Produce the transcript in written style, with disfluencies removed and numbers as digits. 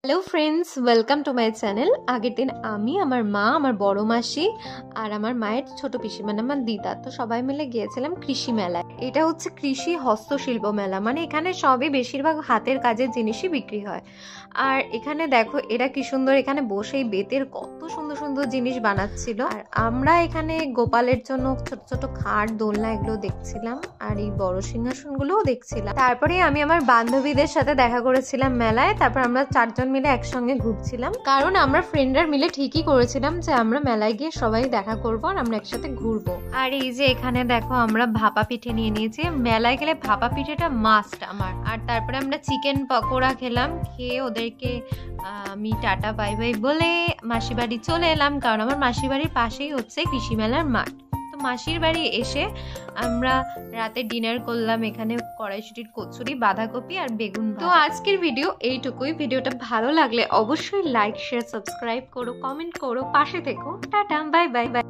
Hello friends, welcome to my channel. আগের দিন আমি, আমার মা, আমার বড় মাসি আর আমার মায়ের ছোট পিসি মানে আমার দিদা, তো সবাই মিলে গিয়েছিলাম কৃষি মেলায়। এটা হচ্ছে কৃষি হস্তশিল্প মেলা, মানে এখানে সবই বেশিরভাগ হাতের কাজের জিনিসই বিক্রি হয়। আর এখানে দেখো এরা কি সুন্দর এখানে বসেই বেতের কত সুন্দর সুন্দর জিনিস বানাচ্ছিল। আর আমরা এখানে গোপালের জন্য ছোট ছোট খাট, দোলনা এগুলো দেখছিলাম, আর এই বড় সিংহাসনগুলোও দেখছিলাম। তারপরে আমি আমার বান্ধবীদের সাথে দেখা করেছিলাম মেলায়। তারপর আমরা চারজন মিলে একসঙ্গে ঘুরছিলাম, কারণ আমরা ফ্রেন্ডরা মিলে ঠিকই করেছিলাম যে আমরা মেলায় গিয়ে সবাই দেখা করবো আর আমরা একসাথে ঘুরবো। আর এই যে এখানে দেখো আমরা ভাপা পিঠে নিয়ে নিয়েছি। মেলায় গেলে ভাপা পিঠেটা মাস্ট আমার। আর তারপরে আমরা চিকেন পকোড়া খেলাম, খেয়ে ওদেরকে আমি টাটা বাই বাই বলে মাসি বাড়ি চলে এলাম, কারণ আমার মাসি বাড়ির পাশেই হচ্ছে কৃষি মেলার মাঠ। মাসির বাড়ি এসে আমরা রাতে ডিনার করলাম এখানে কড়াইশুটির কচুরি, বাঁধাকপি আর বেগুন। তো আজকের ভিডিও এইটুকুই। ভিডিওটা ভালো লাগলে অবশ্যই লাইক, শেয়ার, সাবস্ক্রাইব করো, কমেন্ট করো, পাশে থেকো। Tata, bye bye bye.